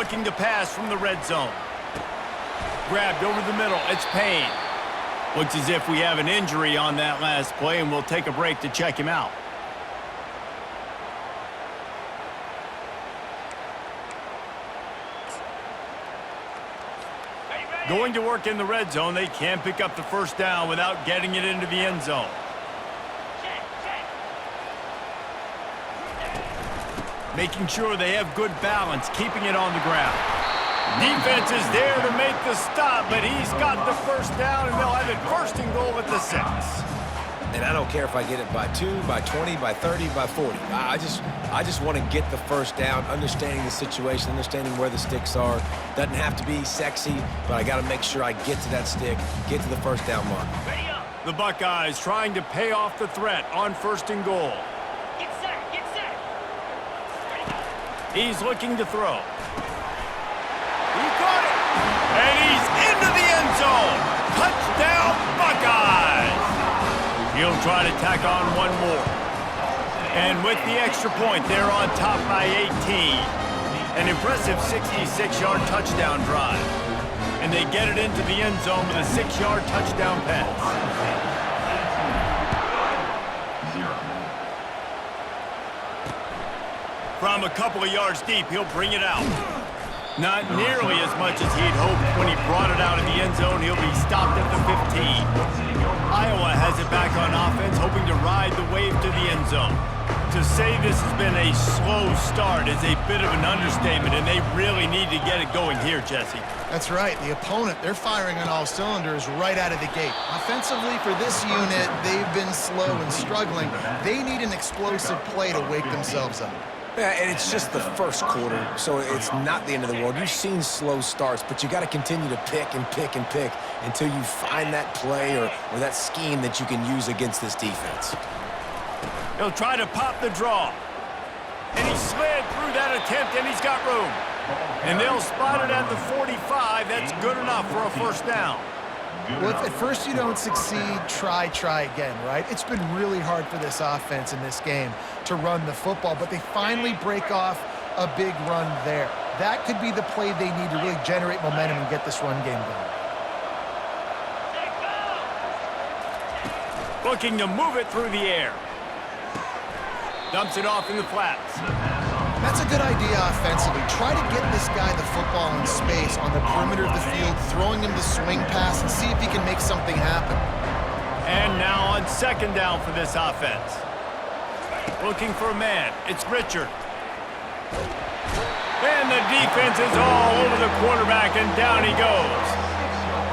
looking to pass from the red zone. Grabbed over the middle. It's Payne. Looks as if we have an injury on that last play, and we'll take a break to check him out. Going to work in the red zone, they can't pick up the first down without getting it into the end zone. Making sure they have good balance, keeping it on the ground. Defense is there to make the stop, but he's got the first down, and they'll have it first and goal at the 6. And I don't care if I get it by 2, by 20, by 30, by 40. I just want to get the first down, understanding the situation, understanding where the sticks are. Doesn't have to be sexy, but I got to make sure I get to that stick, get to the first down mark. The Buckeyes trying to pay off the threat on first and goal. Get set, get set. He's looking to throw. He caught it! And he's into the end zone! Touchdown, Buckeyes! He'll try to tack on one more. And with the extra point, they're on top by 18. An impressive 66-yard touchdown drive. And they get it into the end zone with a 6-yard touchdown pass. From a couple of yards deep, he'll bring it out. Not nearly as much as he'd hoped when he brought it out in the end zone. He'll be stopped at the 15. Iowa has it back on offense, hoping to ride the wave to the end zone. To say this has been a slow start is a bit of an understatement, and they really need to get it going here, Jesse. That's right. The opponent, they're firing on all cylinders right out of the gate. Offensively, for this unit, they've been slow and struggling. They need an explosive play to wake themselves up. Yeah, and it's just the first quarter, so it's not the end of the world. You've seen slow starts, but you got to continue to pick and pick and pick until you find that play or that scheme that you can use against this defense. He'll try to pop the draw. And he slid through that attempt, and he's got room. And they'll spot it at the 45. That's good enough for a first down. Well, if at first you don't succeed, try again, right? It's been really hard for this offense in this game to run the football, but they finally break off a big run there. That could be the play they need to really generate momentum and get this run game going. Looking to move it through the air. Dumps it off in the flats. That's a good idea offensively. Try to get this guy the football in space on the perimeter of the field, throwing him the swing pass, and see if he can make something happen. And now on second down for this offense. Looking for a man. It's Richard. And the defense is all over the quarterback, and down he goes.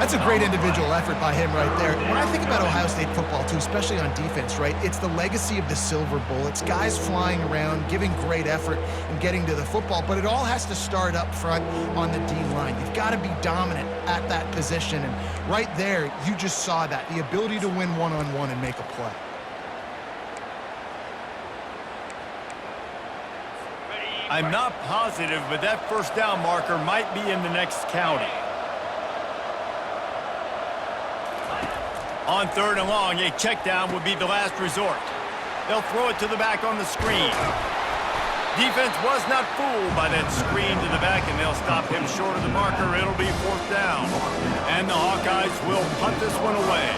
That's a great individual effort by him right there. When I think about Ohio State football, too, especially on defense, right, it's the legacy of the Silver Bullets, guys flying around, giving great effort and getting to the football, but it all has to start up front on the D-line. You've got to be dominant at that position, and right there, you just saw that, the ability to win one-on-one and make a play. I'm not positive, but that first down marker might be in the next county. On third and long, a check down would be the last resort. They'll throw it to the back on the screen. Defense was not fooled by that screen to the back, and they'll stop him short of the marker. It'll be fourth down. And the Hawkeyes will punt this one away.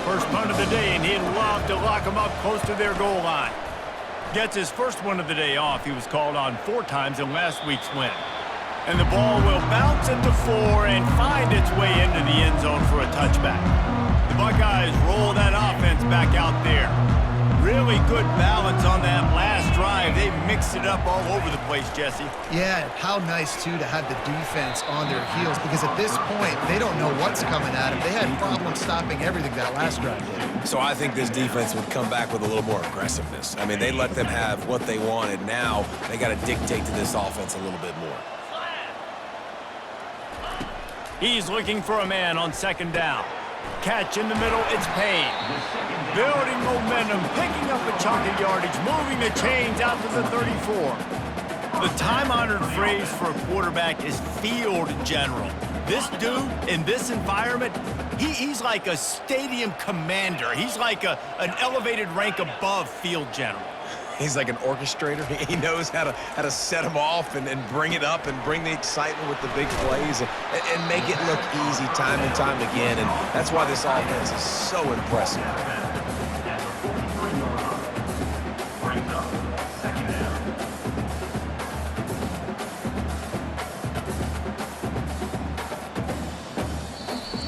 First punt of the day, and he'd love to lock them up close to their goal line. Gets his first one of the day off. He was called on 4 times in last week's win. And the ball will bounce into 4 and find its way into the end zone for a touchback. The Buckeyes roll that offense back out there. Really good balance on that last drive. They mixed it up all over the place, Jesse. Yeah, how nice, too, to have the defense on their heels, because at this point, they don't know what's coming at them. They had problems stopping everything that last drive did. So I think this defense would come back with a little more aggressiveness. I mean, they let them have what they wanted. Now they got to dictate to this offense a little bit more. He's looking for a man on second down. Catch in the middle, it's Payne. Building momentum, picking up a chunk of yardage, moving the chains out to the 34. The time-honored phrase for a quarterback is field general. This dude, in this environment, he's like a stadium commander. He's like an elevated rank above field general. He's like an orchestrator. He knows how to set them off and bring it up and bring the excitement with the big plays and make it look easy time and time again. And that's why this offense is so impressive.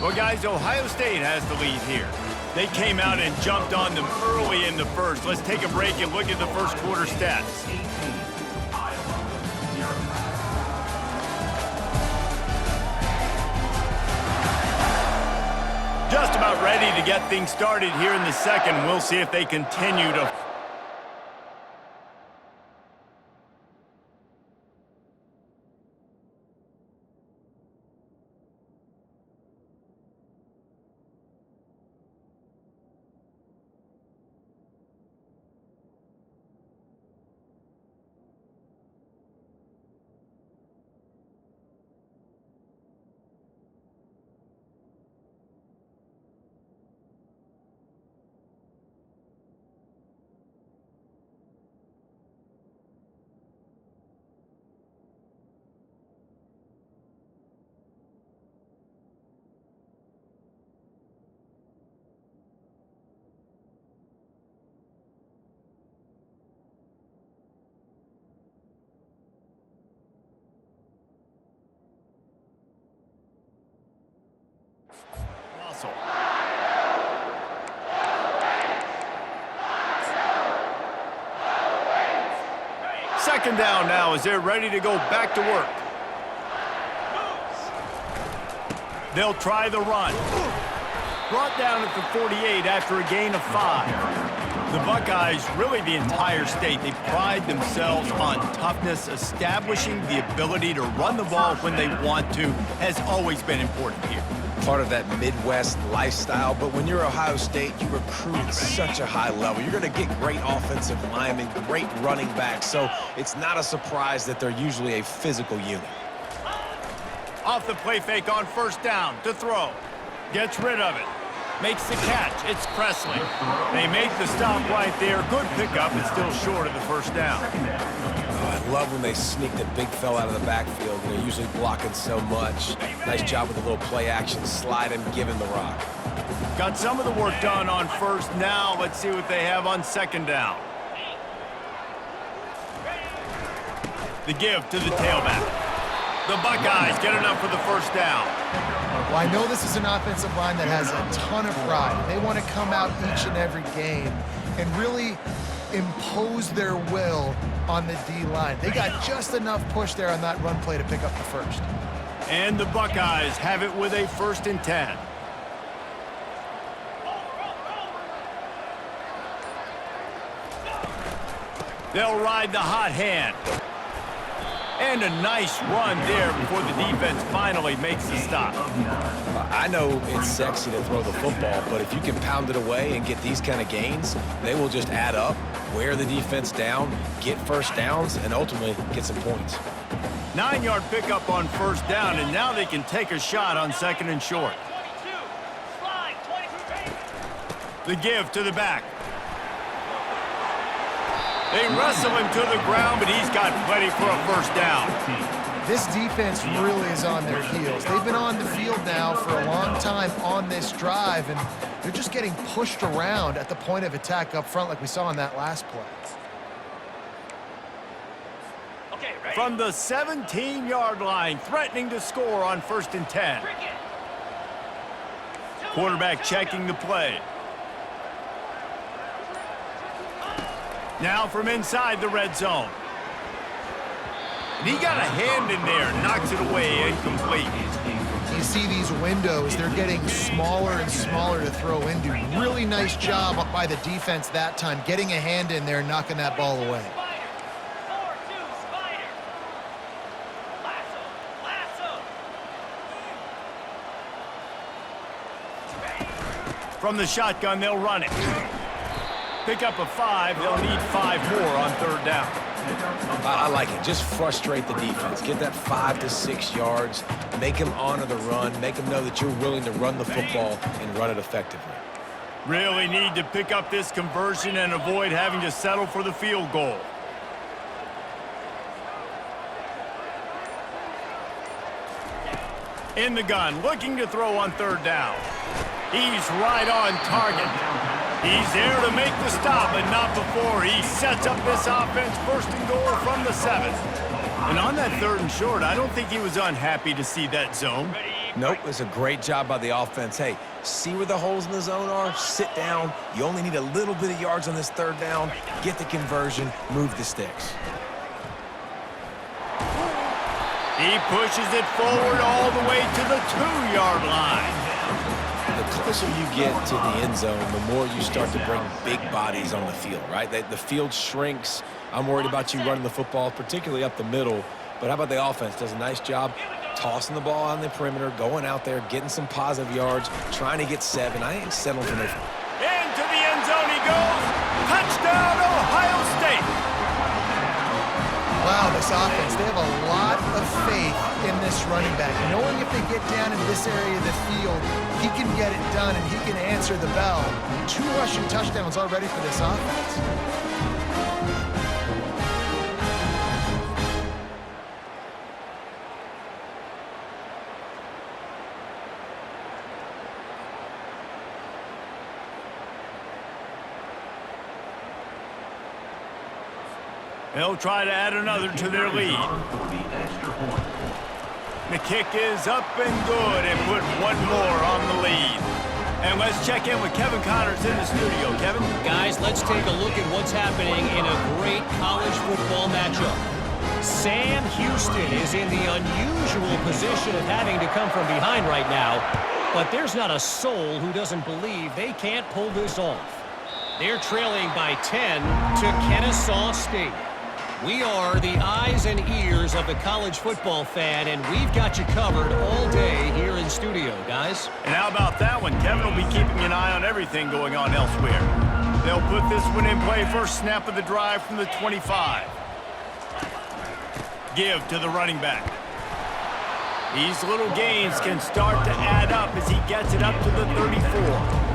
Well, guys, Ohio State has the lead here. They came out and jumped on them early in the first. Let's take a break and look at the first quarter stats. Just about ready to get things started here in the second. We'll see if they continue to... Second down now as they're ready to go back to work. They'll try the run. Brought down at the 48 after a gain of 5. The Buckeyes, really the entire state, they pride themselves on toughness. Establishing the ability to run the ball when they want to has always been important here. Part of that Midwest lifestyle, but when you're Ohio State, you recruit at such a high level. You're going to get great offensive linemen, great running backs, so it's not a surprise that they're usually a physical unit. Off the play fake on first down to throw. Gets rid of it. Makes the catch. It's Presley. They make the stop right there. Good pickup, but still short of the first down. I love when they sneak the big fella out of the backfield. They're usually blocking so much. Nice job with a little play action. Slide him, give him the rock. Got some of the work done on first. Now let's see what they have on second down. The give to the tailback. The Buckeyes get enough for the first down. Well, I know this is an offensive line that has a ton of pride. They want to come out each and every game and really impose their will on the D-line. They got just enough push there on that run play to pick up the first. And the Buckeyes have it with a 1st and 10. They'll ride the hot hand. And a nice run there before the defense finally makes the stop. I know it's sexy to throw the football, but if you can pound it away and get these kind of gains, they will just add up, wear the defense down, get first downs, and ultimately get some points. 9-yard pickup on first down, and now they can take a shot on second and short. The give to the back. They wrestle him to the ground, but he's got plenty for a first down. This defense really is on their heels. They've been on the field now for a long time on this drive, and they're just getting pushed around at the point of attack up front like we saw on that last play. From the 17-yard line, threatening to score on 1st and 10. Quarterback checking the play. Now from inside the red zone. And he got a hand in there, knocks it away, incomplete. You see these windows, they're getting smaller and smaller to throw into. Really nice job by the defense that time, getting a hand in there, knocking that ball away. From the shotgun, they'll run it. Pick up a 5. They'll need 5 more on third down. I like it. Just frustrate the defense. Get that 5 to 6 yards. Make them honor the run. Make them know that you're willing to run the football and run it effectively. Really need to pick up this conversion and avoid having to settle for the field goal. In the gun, looking to throw on third down. He's right on target. He's there to make the stop, but not before he sets up this offense first and goal from the 7. And on that third and short, I don't think he was unhappy to see that zone. Nope, it's a great job by the offense. Hey, see where the holes in the zone are? Sit down. You only need a little bit of yards on this third down. Get the conversion, move the sticks. He pushes it forward all the way to the 2-yard line. The closer you get to the end zone, the more you start to bring big bodies on the field, right? The field shrinks. I'm worried about you running the football, particularly up the middle. But how about the offense? Does a nice job tossing the ball on the perimeter, going out there, getting some positive yards, trying to get 7. I ain't settling for this. Into the end zone he goes. Touchdown, Ohio State. Wow, this offense, they have a lot of faith in this running back. Knowing if they get down in this area of the field, he can get it done and he can answer the bell. 2 rushing touchdowns already for this offense. They'll try to add another to their lead. The kick is up and good and put one more on the lead. And let's check in with Kevin Connors in the studio. Kevin? Guys, let's take a look at what's happening in a great college football matchup. Sam Houston is in the unusual position of having to come from behind right now, but there's not a soul who doesn't believe they can't pull this off. They're trailing by 10 to Kennesaw State. We are the eyes and ears of the college football fan, and we've got you covered all day here in studio, guys. And how about that one? Kevin will be keeping an eye on everything going on elsewhere. They'll put this one in play first snap of the drive from the 25. Give to the running back. These little gains can start to add up as he gets it up to the 34.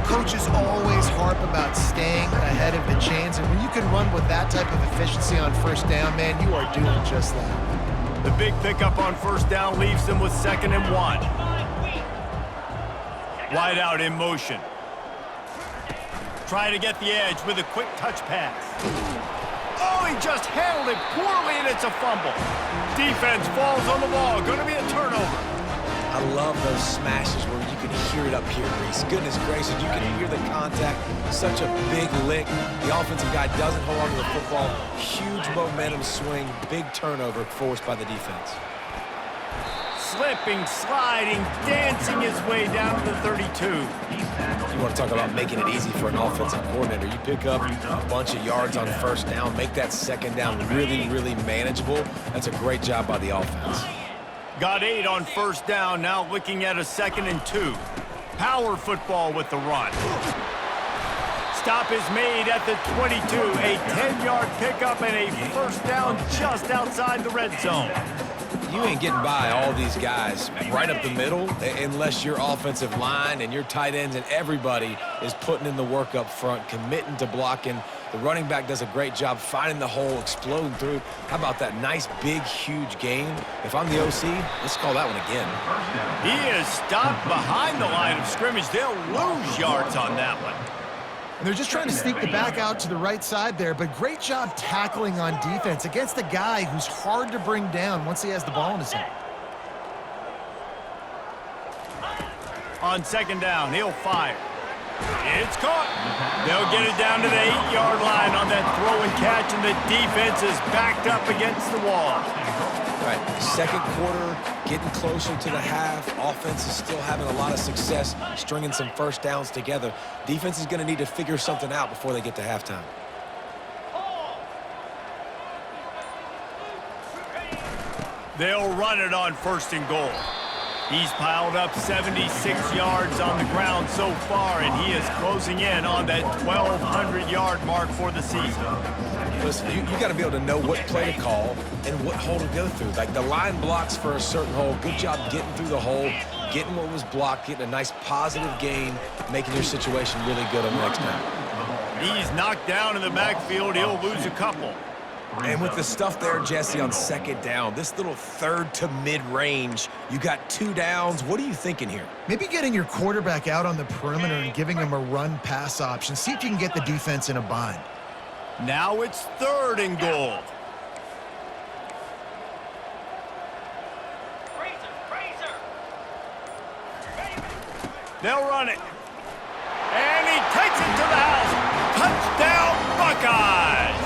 Coaches always harp about staying ahead of the chains, and when you can run with that type of efficiency on first down, man, you are doing just that. The big pickup on first down leaves them with 2nd and 1. Wide out in motion. Trying to get the edge with a quick touch pass. Oh, he just handled it poorly, and it's a fumble. Defense falls on the ball. Going to be a turnover. I love those smashes where you can hear it up here, Reese. Goodness gracious, you can hear the contact. Such a big lick. The offensive guy doesn't hold on to the football. Huge momentum swing. Big turnover forced by the defense. Slipping, sliding, dancing his way down to the 32. You want to talk about making it easy for an offensive coordinator. You pick up a bunch of yards on first down, make that second down really, really manageable. That's a great job by the offense. Got 8 on first down, now looking at a 2nd and 2. Power football with the run. Stop is made at the 22. A 10-yard pickup and a first down just outside the red zone. You ain't getting by all these guys right up the middle unless your offensive line and your tight ends and everybody is putting in the work up front, committing to blocking. The running back does a great job finding the hole, exploding through. How about that nice, big, huge gain? If I'm the OC, let's call that one again. He is stopped behind the line of scrimmage. They'll lose yards on that one. And they're just trying to sneak the back out to the right side there, but great job tackling on defense against the guy who's hard to bring down once he has the ball in his hand. On 2nd down, he'll fire. It's caught. They'll get it down to the 8-yard line on that throw and catch, and the defense is backed up against the wall. All right, second quarter, getting closer to the half. Offense is still having a lot of success stringing some first downs together. Defense is going to need to figure something out before they get to halftime. They'll run it on 1st and goal. He's piled up 76 yards on the ground so far, and he is closing in on that 1,200-yard mark for the season. Listen, you got to be able to know what play to call and what hole to go through. Like the line blocks for a certain hole. Good job getting through the hole. getting what was blocked, getting a nice positive gain, making your situation really good on the next down. He's knocked down in the backfield. He'll lose a couple. And with the stuff there, Jesse, on second down, this little third to mid-range, you got 2 downs. What are you thinking here? Maybe getting your quarterback out on the perimeter and giving him a run-pass option. See if you can get the defense in a bind. Now it's 3rd and goal. They'll run it. And he takes it to the house. Touchdown, Buckeyes!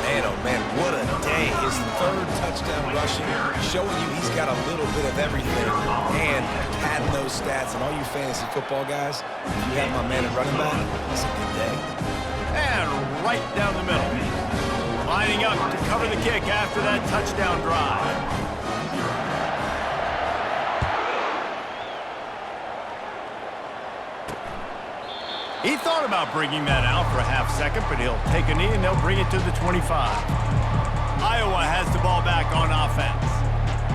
Man, oh man, what a day. His 3rd touchdown rushing, showing you he's got a little bit of everything. And padding those stats. And all you fantasy football guys, if you have my man at running back, it's a good day. And right down the middle. Lining up to cover the kick after that touchdown drive. He thought about bringing that out for a half second, but he'll take a knee and they'll bring it to the 25. Iowa has the ball back on offense.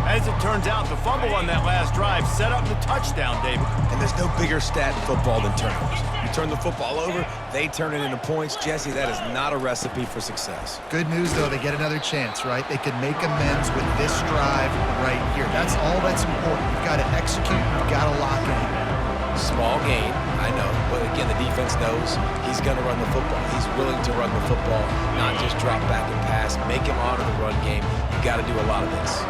As it turns out, the fumble on that last drive set up the touchdown, David. And there's no bigger stat in football than turnovers. You turn the football over, they turn it into points. Jesse, that is not a recipe for success. Good news, though, they get another chance, right? They can make amends with this drive right here. That's all that's important. You've got to execute. You've got to lock in. Small gain, I know, but again, the defense knows he's going to run the football. He's willing to run the football, not just drop back and pass, make him honor the run game. You got to do a lot of this.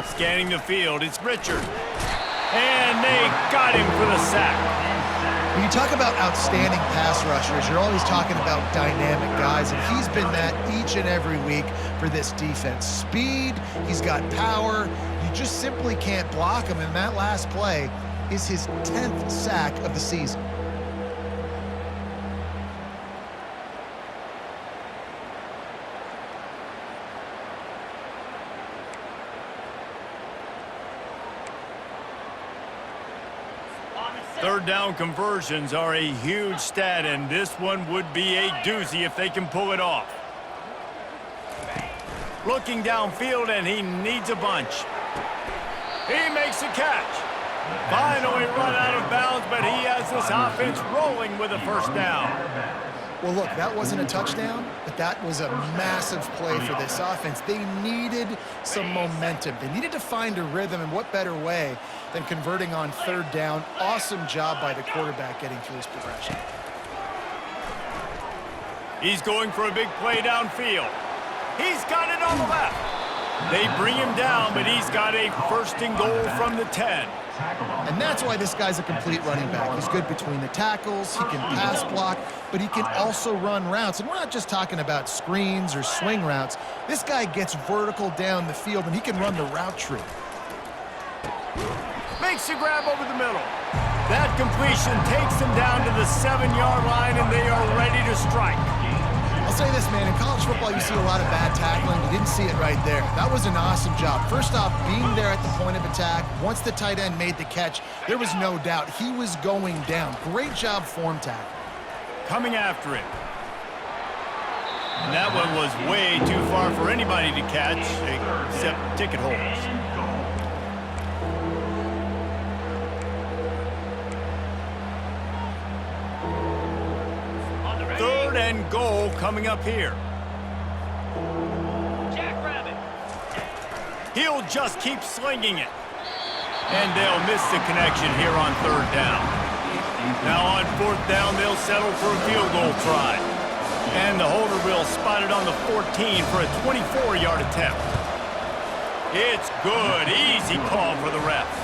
Scanning the field, it's Richard. And they got him for the sack. When you talk about outstanding pass rushers, you're always talking about dynamic guys, and he's been that each and every week for this defense. Speed, he's got power. You just simply can't block him, and that last play is his 10th sack of the season. Third down conversions are a huge stat, and this one would be a doozy if they can pull it off. Looking downfield, and he needs a bunch. He makes a catch. Finally run out of bounds, but he has this offense rolling with a 1st down. Well, look, that wasn't a touchdown, but that was a massive play for this offense. They needed some momentum. They needed to find a rhythm, and what better way than converting on 3rd down. Awesome job by the quarterback getting through his progression. He's going for a big play downfield. He's got it on the left. They bring him down, but he's got a 1st and goal from the 10. And that's why this guy's a complete running back. He's good between the tackles, he can pass block, but he can also run routes. And we're not just talking about screens or swing routes. This guy gets vertical down the field, and he can run the route tree. Makes a grab over the middle. That completion takes them down to the 7-yard line, and they are ready to strike. I'll say this, man, in college football you see a lot of bad tackling. You didn't see it right there. That was an awesome job. First off, being there at the point of attack. Once the tight end made the catch, there was no doubt he was going down. Great job form tackle. Coming after him. And that one was way too far for anybody to catch, except ticket holders. Third and goal coming up here. Jackrabbit. He'll just keep slinging it. And they'll miss the connection here on 3rd down. Now on 4th down, they'll settle for a field goal try. And the holder will spot it on the 14 for a 24-yard attempt. It's good. Easy call for the refs.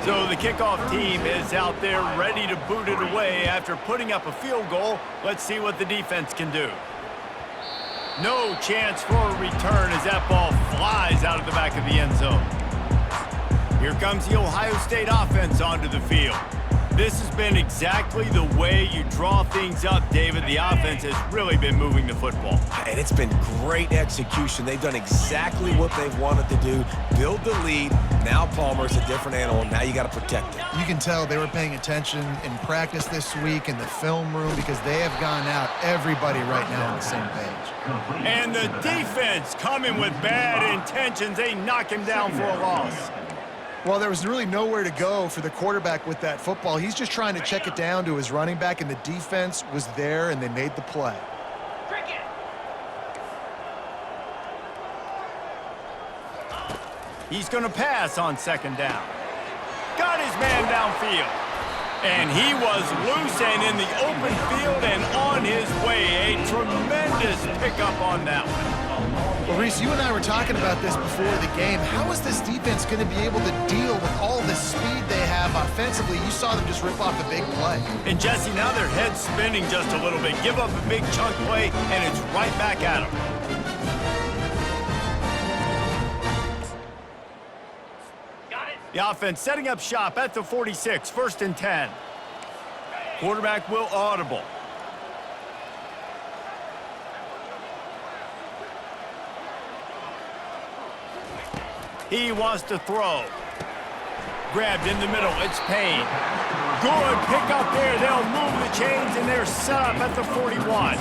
So the kickoff team is out there ready to boot it away after putting up a field goal. Let's see what the defense can do. No chance for a return as that ball flies out of the back of the end zone. Here comes the Ohio State offense onto the field. This has been exactly the way you draw things up, David. The offense has really been moving the football. And it's been great execution. They've done exactly what they've wanted to do, build the lead. Now Palmer's a different animal. Now you got to protect it. You can tell they were paying attention in practice this week in the film room because they have gone out, everybody right now on the same page. And the defense coming with bad intentions. They knock him down for a loss. Well, there was really nowhere to go for the quarterback with that football. He's just trying to check it down to his running back, and the defense was there, and they made the play. He's going to pass on second down. Got his man downfield. And he was loose and in the open field and on his way. A tremendous pickup on that one. Well, Reese, you and I were talking about this before the game. How is this defense going to be able to deal with all the speed they have offensively? You saw them just rip off the big play. And Jesse, now their head's spinning just a little bit. Give up a big chunk play, and it's right back at them. The offense setting up shop at the 46, 1st and 10. Quarterback will audible. He wants to throw. Grabbed in the middle, it's Payne. Good pick up there. They'll move the chains, and they're set up at the 41.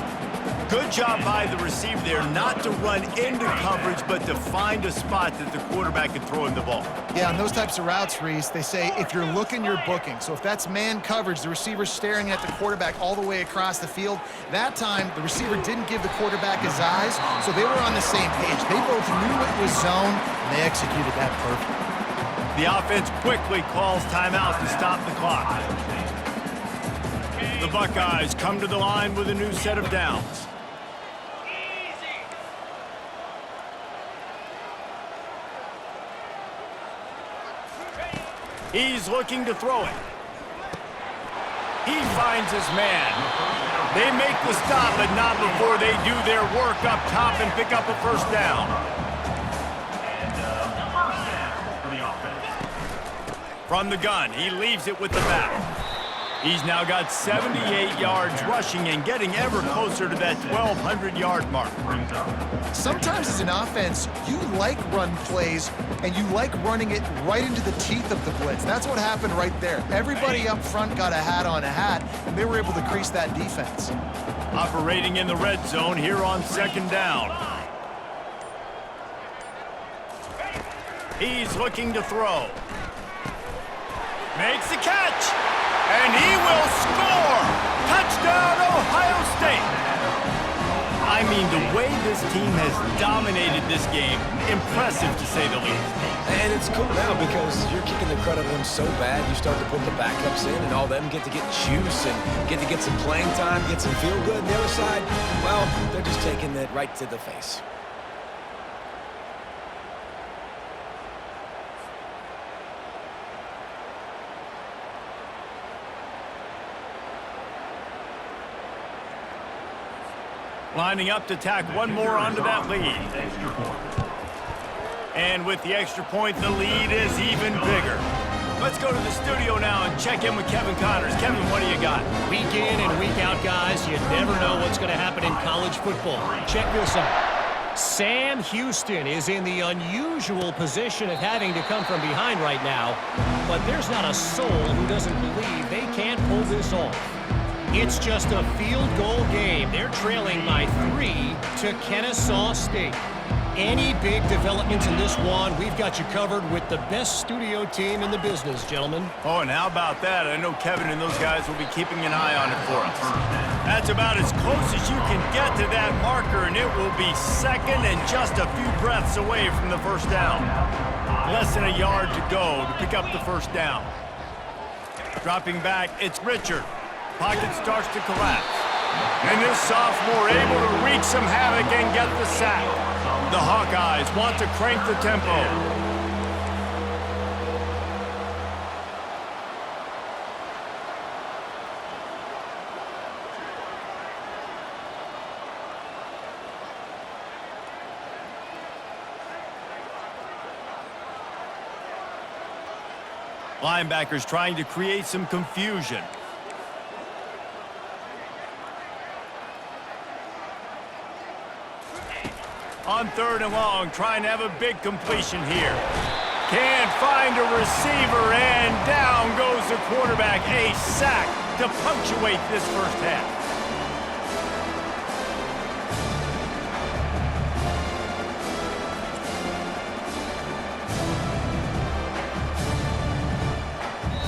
Good job by the receiver there not to run into coverage, but to find a spot that the quarterback can throw him the ball. Yeah, on those types of routes, Reese, they say if you're looking, you're booking. So if that's man coverage, the receiver's staring at the quarterback all the way across the field. That time, the receiver didn't give the quarterback his eyes, so they were on the same page. They both knew it was zone, and they executed that perfectly. The offense quickly calls timeout to stop the clock. The Buckeyes come to the line with a new set of downs. He's looking to throw it. He finds his man. They make the stop, but not before they do their work up top and pick up a first down. From the gun, he leaves it with the back. He's now got 78 yards rushing and getting ever closer to that 1,200-yard mark. Sometimes as an offense, you like run plays, and you like running it right into the teeth of the blitz. That's what happened right there. Everybody up front got a hat on a hat, and they were able to crease that defense. Operating in the red zone here on second down. He's looking to throw. Makes the catch. And he will score! Touchdown, Ohio State! I mean, the way this team has dominated this game, impressive to say the least. And it's cool now because you're kicking the crud out of them so bad, you start to put the backups in, and all them get to get juice and get to get some playing time, get some feel good. And the other side, well, they're just taking it right to the face. Lining up to tack one more onto that lead. And with the extra point, the lead is even bigger. Let's go to the studio now and check in with Kevin Connors. Kevin, what do you got? Week in and week out, guys, you never know what's going to happen in college football. Check this out. Sam Houston is in the unusual position of having to come from behind right now, but there's not a soul who doesn't believe they can't pull this off. It's just a field goal game. They're trailing by 3 to Kennesaw State. Any big developments in this one, we've got you covered with the best studio team in the business, gentlemen. Oh, and how about that? I know Kevin and those guys will be keeping an eye on it for us. That's about as close as you can get to that marker, and it will be second and just a few breaths away from the first down. Less than a yard to go to pick up the first down. Dropping back, it's Richard. Pocket starts to collapse. And this sophomore able to wreak some havoc and get the sack. The Hawkeyes want to crank the tempo. Linebackers trying to create some confusion. On 3rd and long, trying to have a big completion here. Can't find a receiver, and down goes the quarterback. A sack to punctuate this first half.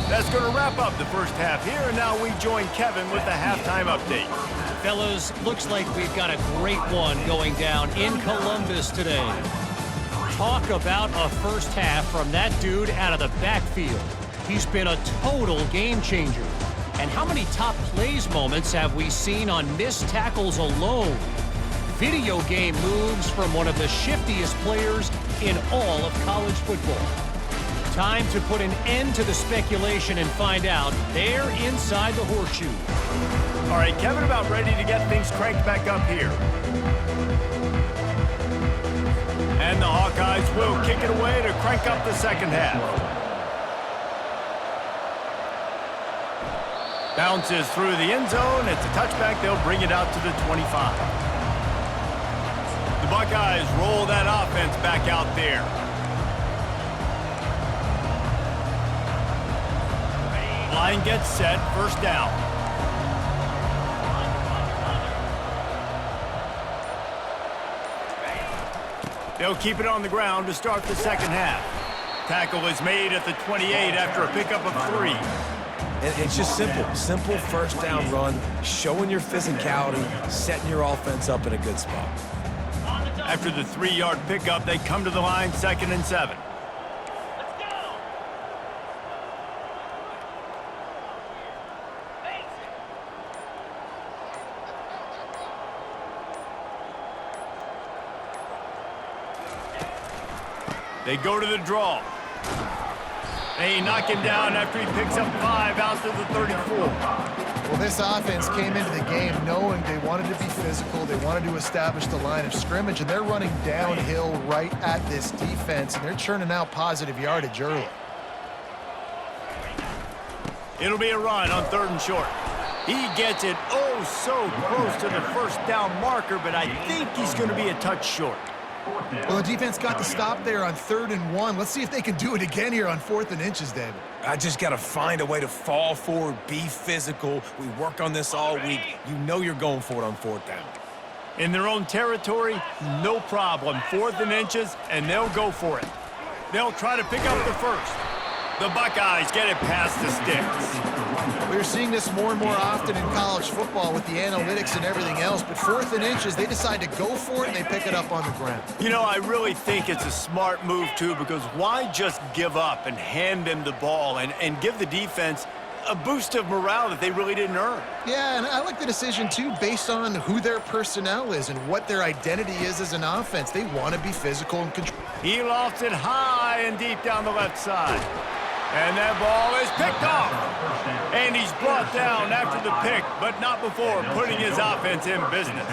That's going to wrap up the first half here, and now we join Kevin with the halftime update. Fellas, looks like we've got a great one going down in Columbus today. Talk about a first half from that dude out of the backfield. He's been a total game changer. And how many top plays moments have we seen on missed tackles alone? Video game moves from one of the shiftiest players in all of college football. Time to put an end to the speculation and find out they're inside the horseshoe. All right, Kevin, about ready to get things cranked back up here. And the Hawkeyes will kick it away to crank up the second half. Bounces through the end zone. It's a touchback. They'll bring it out to the 25. The Buckeyes roll that offense back out there. Line gets set, first down. They'll keep it on the ground to start the second half. Tackle is made at the 28 after a pickup of 3. It's just simple first down run, showing your physicality, setting your offense up in a good spot. After the 3-yard pickup, they come to the line, 2nd and 7. They go to the draw. They knock him down after he picks up 5 out to the 34. Well, this offense came into the game knowing they wanted to be physical. They wanted to establish the line of scrimmage, and they're running downhill right at this defense, and they're churning out positive yardage early. It'll be a run on 3rd and short. He gets it oh so close to the first down marker, but I think he's going to be a touch short. Well, the defense got the stop there on 3rd and 1. Let's see if they can do it again here on 4th and inches, David. I just got to find a way to fall forward, be physical. We work on this all week. You know you're going for it on 4th down. In their own territory, no problem. 4th and inches, and they'll go for it. They'll try to pick up the first. The Buckeyes get it past the sticks. We're seeing this more and more often in college football with the analytics and everything else, but 4th and inches, they decide to go for it, and they pick it up on the ground. You know, I really think it's a smart move, too, because why just give up and hand them the ball and give the defense a boost of morale that they really didn't earn? Yeah, and I like the decision, too, based on who their personnel is and what their identity is as an offense. They want to be physical and control. He lofts it high and deep down the left side. And that ball is picked off. And he's brought down after the pick, but not before putting his offense in business.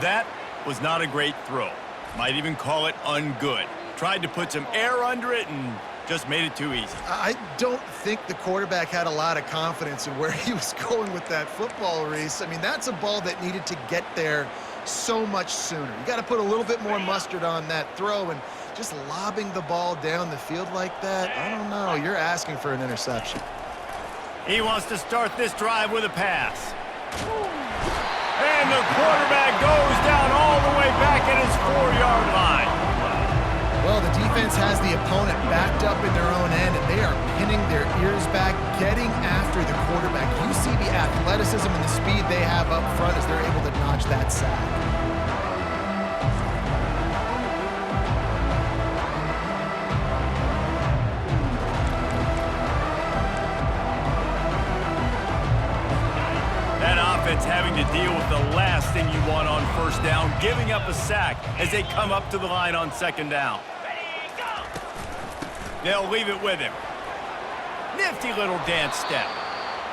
That was not a great throw. Might even call it ungood. Tried to put some air under it and just made it too easy. I don't think the quarterback had a lot of confidence in where he was going with that football, Reese. I mean, that's a ball that needed to get there so much sooner. You got to put a little bit more mustard on that throw, and just lobbing the ball down the field like that, I don't know. You're asking for an interception. He wants to start this drive with a pass. And the quarterback goes down all the way back at his 4-yard line. Well, the defense has the opponent backed up in their own end, and they are pinning their ears back, getting after the quarterback. You see the athleticism and the speed they have up front as they're able to notch that sack. Having to deal with the last thing you want on first down, giving up a sack as they come up to the line on 2nd down. They'll leave it with him. Nifty little dance step.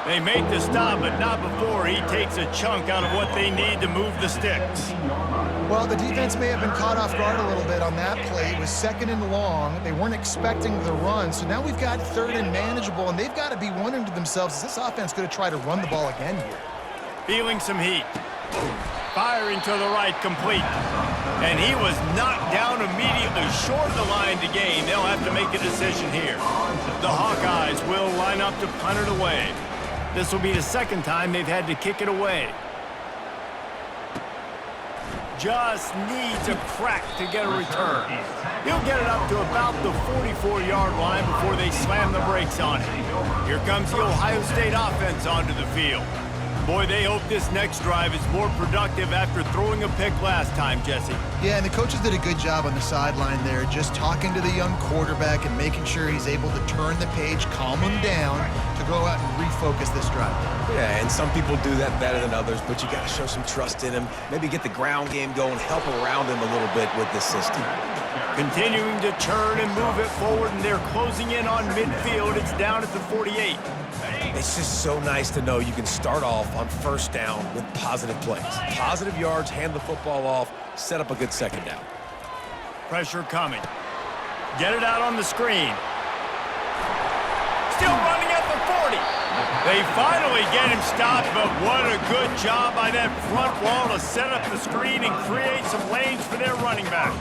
They make the stop, but not before he takes a chunk out of what they need to move the sticks. Well, the defense may have been caught off guard a little bit on that play. It was 2nd and long. They weren't expecting the run, so now we've got 3rd and manageable, and they've got to be wondering to themselves, is this offense going to try to run the ball again here? Feeling some heat. Firing to the right, complete. And he was knocked down immediately, short the line to gain. They'll have to make a decision here. The Hawkeyes will line up to punt it away. This will be the 2nd time they've had to kick it away. Just needs a crack to get a return. He'll get it up to about the 44-yard line before they slam the brakes on it. Here comes the Ohio State offense onto the field. Boy, they hope this next drive is more productive after throwing a pick last time, Jesse. Yeah, and the coaches did a good job on the sideline there, just talking to the young quarterback and making sure he's able to turn the page, calm him down, to go out and refocus this drive. Yeah, and some people do that better than others, but you got to show some trust in him. Maybe get the ground game going, help around him a little bit with this system. Continuing to turn and move it forward, and they're closing in on midfield. It's down at the 48. It's just so nice to know you can start off on 1st down with positive plays. Positive yards, hand the football off, set up a good 2nd down. Pressure coming. Get it out on the screen. Still running at the 40. They finally get him stopped, but what a good job by that front wall to set up the screen and create some lanes for their running back.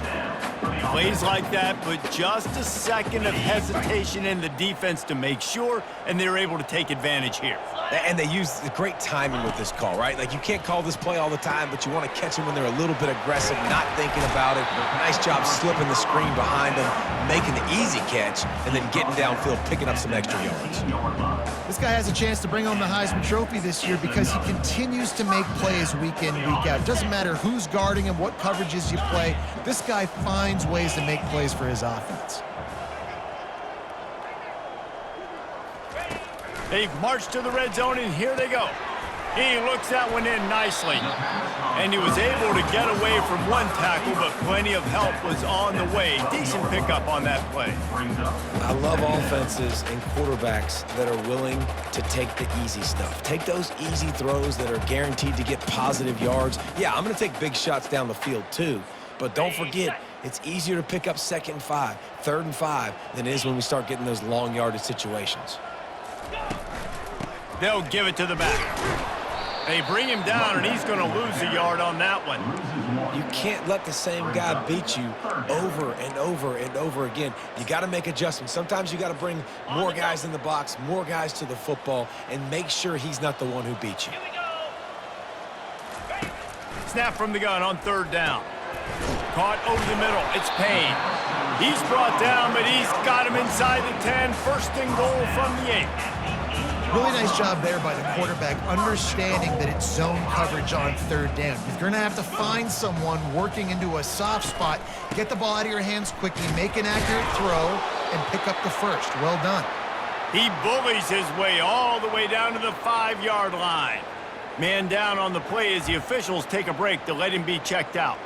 Plays like that put just a second of hesitation in the defense to make sure, and they're able to take advantage here. And they use the great timing with this call, right? Like, you can't call this play all the time, but you want to catch them when they're a little bit aggressive, not thinking about it. Nice job slipping the screen behind them, making the easy catch, and then getting downfield, picking up some extra yards. This guy has a chance to bring home the Heisman Trophy this year because he continues to make plays week in, week out. It doesn't matter who's guarding him, what coverages you play. This guy finds ways to make plays for his offense. They've marched to the red zone, and here they go. He looks that one in nicely. And he was able to get away from one tackle, but plenty of help was on the way. Decent pickup on that play. I love offenses and quarterbacks that are willing to take the easy stuff. Take those easy throws that are guaranteed to get positive yards. Yeah, I'm going to take big shots down the field too, but don't forget, it's easier to pick up 2nd and 5, 3rd and 5 than it is when we start getting those long yardage situations. They'll give it to the back. They bring him down, and he's going to lose a yard on that one. You can't let the same guy beat you over and over and over again. You got to make adjustments. Sometimes you got to bring more guys in the box, more guys to the football, and make sure he's not the one who beats you. Snap from the gun on 3rd down. Caught over the middle. It's Payne. He's brought down, but he's got him inside the 10. 1st and goal from the 8. Really nice job there by the quarterback, understanding that it's zone coverage on 3rd down. You're going to have to find someone working into a soft spot, get the ball out of your hands quickly, make an accurate throw, and pick up the 1st. Well done. He bullies his way all the way down to the 5-yard line. Man down on the play as the officials take a break to let him be checked out.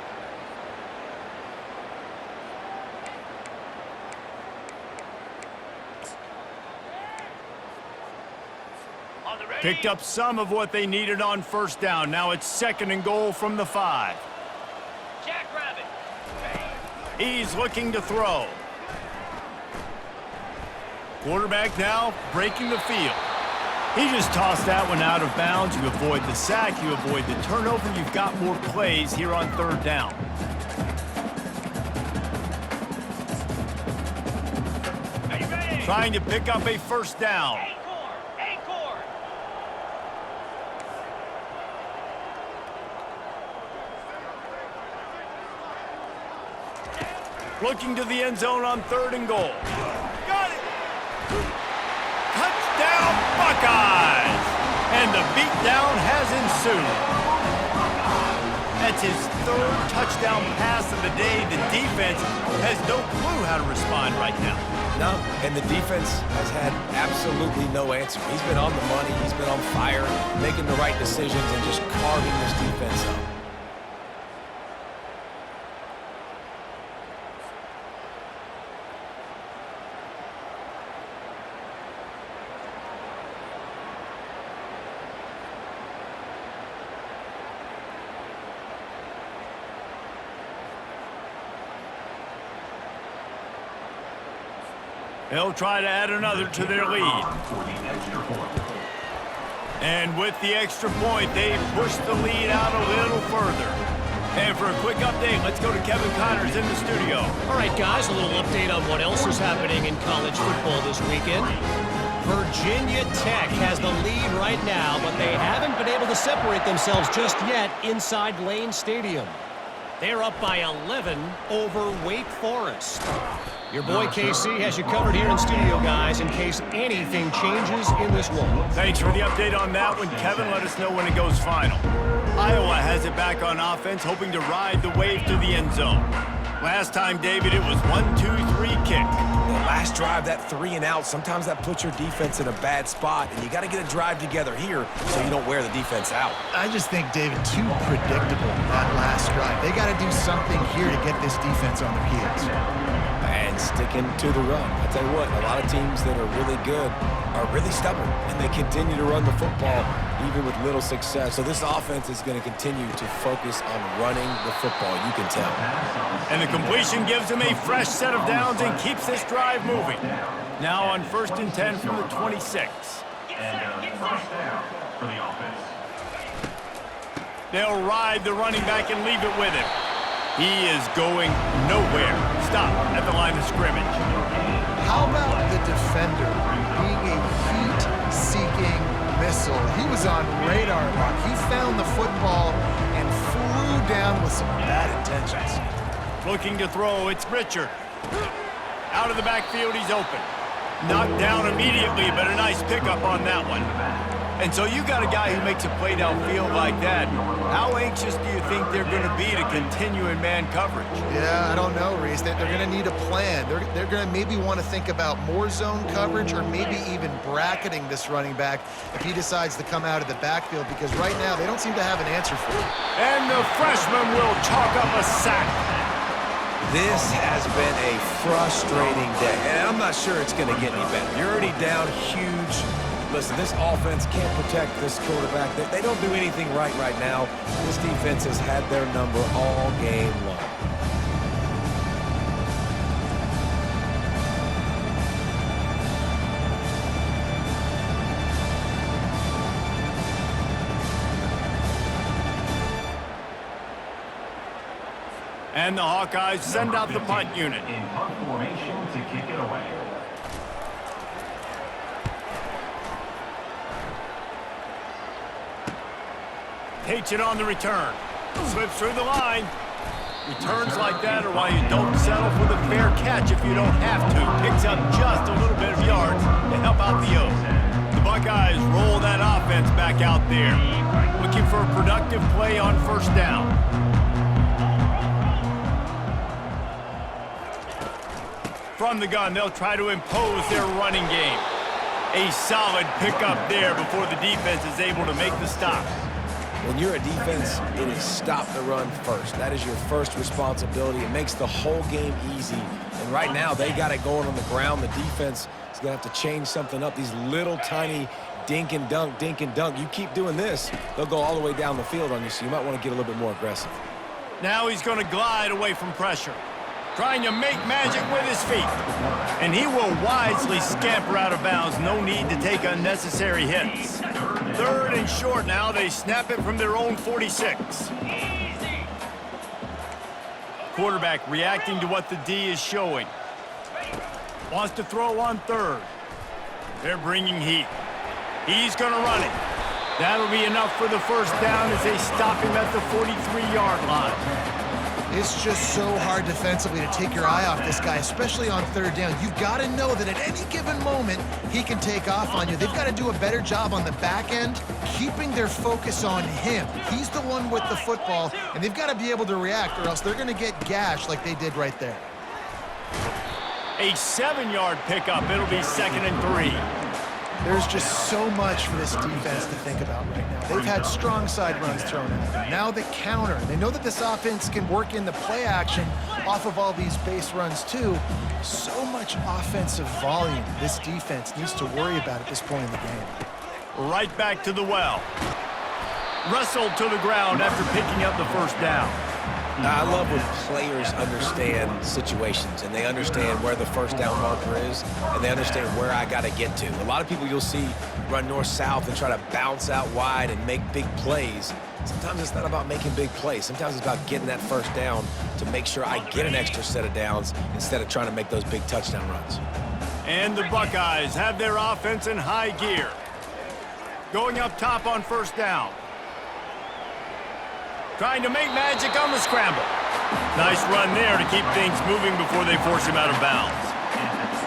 Picked up some of what they needed on 1st down. Now it's 2nd and goal from the 5. Jackrabbit. He's looking to throw. Quarterback now breaking the field. He just tossed that one out of bounds. You avoid the sack, you avoid the turnover. You've got more plays here on 3rd down. Trying to pick up a 1st down. Looking to the end zone on 3rd and goal. Got it! Touchdown, Buckeyes! And the beatdown has ensued. That's his 3rd touchdown pass of the day. The defense has no clue how to respond right now. No, and the defense has had absolutely no answer. He's been on the money. He's been on fire, making the right decisions and just carving this defense up. They'll try to add another to their lead. And with the extra point, they push the lead out a little further. And for a quick update, let's go to Kevin Connors in the studio. All right, guys, a little update on what else is happening in college football this weekend. Virginia Tech has the lead right now, but they haven't been able to separate themselves just yet inside Lane Stadium. They're up by 11 over Wake Forest. Your boy KC has you covered here in studio, guys, in case anything changes in this one. Thanks for the update on that one, Kevin. Let us know when it goes final. Iowa has it back on offense, hoping to ride the wave to the end zone. Last time, David, it was 1-2-3 kick. The last drive, that 3 and out, sometimes that puts your defense in a bad spot, and you got to get a drive together here so you don't wear the defense out. I just think, David, too predictable that last drive. They got to do something here to get this defense on their heels. And sticking to the run. I tell you what, a lot of teams that are really good are really stubborn, and they continue to run the football even with little success. So this offense is going to continue to focus on running the football, you can tell. And the completion gives him a fresh set of downs and keeps this drive moving. Now on 1st and 10 from the 26. And first down for the offense. They'll ride the running back and leave it with him. He is going nowhere. Stop at the line of scrimmage. How about the defender being a heat-seeking missile? He was on radar lock. He found the football and flew down with some bad intentions. Looking to throw, it's Richard. Out of the backfield, he's open. Knocked down immediately, but a nice pickup on that one. And so you got a guy who makes a play downfield like that. How anxious do you think they're going to be to continue in man coverage? Yeah, I don't know, Reese. They're going to need a plan. They're going to maybe want to think about more zone coverage or maybe even bracketing this running back if he decides to come out of the backfield, because right now they don't seem to have an answer for it. And the freshman will chalk up a sack. This has been a frustrating day, and I'm not sure it's going to get any better. You're already down huge. Listen, this offense can't protect this quarterback. They don't do anything right now. This defense has had their number all game long. And the Hawkeyes send out the punt unit. In punt formation to kick it away. Takes it on the return. Slips through the line. Returns like that are why you don't settle for the fair catch if you don't have to. Picks up just a little bit of yards to help out the O's. The Buckeyes roll that offense back out there. Looking for a productive play on 1st down. From the gun, they'll try to impose their running game. A solid pickup there before the defense is able to make the stop. When you're a defense, it is stop the run first. That is your first responsibility. It makes the whole game easy. And right now, they got it going on the ground. The defense is going to have to change something up. These little tiny dink and dunk, dink and dunk. You keep doing this, they'll go all the way down the field on you, so you might want to get a little bit more aggressive. Now he's going to glide away from pressure. Trying to make magic with his feet. And he will wisely scamper out of bounds. No need to take unnecessary hits. 3rd and short now. They snap it from their own 46. Quarterback reacting to what the D is showing. Wants to throw on 3rd. They're bringing heat. He's going to run it. That'll be enough for the 1st down as they stop him at the 43-yard line. It's just so hard defensively to take your eye off this guy, especially on 3rd down. You've got to know that at any given moment, he can take off on you. They've got to do a better job on the back end, keeping their focus on him. He's the one with the football, and they've got to be able to react, or else they're going to get gashed like they did right there. A 7-yard pickup. It'll be 2nd and 3. There's just so much for this defense to think about right now. They've had strong side runs thrown at them. Now the counter. They know that this offense can work in the play action off of all these base runs too. So much offensive volume this defense needs to worry about at this point in the game. Right back to the well. Wrestled to the ground after picking up the 1st down. I love when players understand situations and they understand where the first down marker is and they understand where I got to get to. A lot of people you'll see run north-south and try to bounce out wide and make big plays. Sometimes it's not about making big plays. Sometimes it's about getting that first down to make sure I get an extra set of downs instead of trying to make those big touchdown runs. And the Buckeyes have their offense in high gear. Going up top on first down. Trying to make magic on the scramble. Nice run there to keep things moving before they force him out of bounds.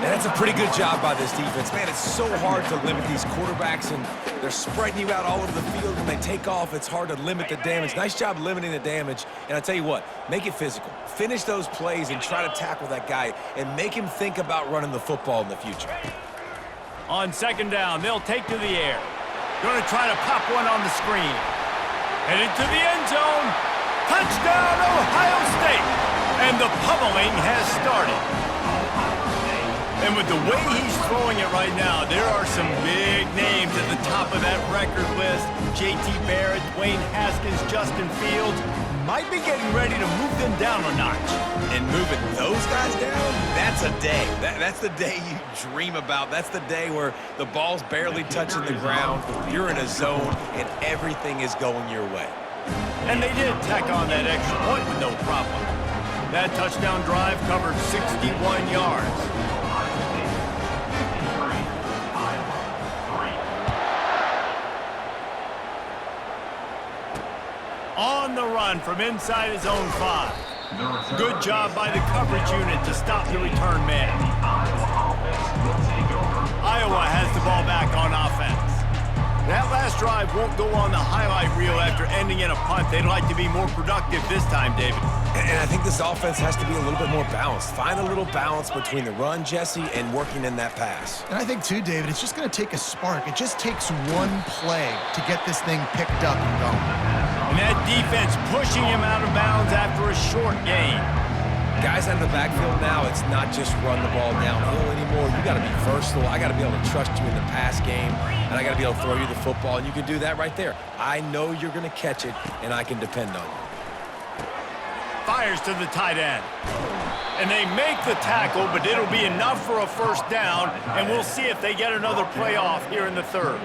And that's a pretty good job by this defense. Man, it's so hard to limit these quarterbacks, and they're spreading you out all over the field. When they take off, it's hard to limit the damage. Nice job limiting the damage. And I tell you what, make it physical. Finish those plays and try to tackle that guy and make him think about running the football in the future. On second down, they'll take to the air. Going to try to pop one on the screen. Headed to the end zone. Touchdown, Ohio State. And the pummeling has started. And with the way he's throwing it right now, there are some big names at the top of that record list. J.T. Barrett, Dwayne Haskins, Justin Fields might be getting ready to move them down a notch. And moving those guys down, that's a day. That's the day you dream about. That's the day where the ball's barely touching the ground, you're in a zone, and everything is going your way. And they did tack on that extra point with no problem. That touchdown drive covered 61 yards. On the run from inside his own 5. Good job by the coverage unit to stop the return man. Iowa has the ball back on offense. That last drive won't go on the highlight reel after ending in a punt. They'd like to be more productive this time, David. And I think this offense has to be a little bit more balanced. Find a little balance between the run, Jesse, and working in that pass. And I think, too, David, it's just going to take a spark. It just takes one play to get this thing picked up and going. And that defense pushing him out of bounds after a short gain. Guys out of the backfield now, it's not just run the ball downhill anymore. You got to be versatile. I got to be able to trust you in the pass game, and I got to be able to throw you the football, and you can do that right there. I know you're going to catch it, and I can depend on you. Fires to the tight end. And they make the tackle, but it'll be enough for a first down, and we'll see if they get another play off here in the third.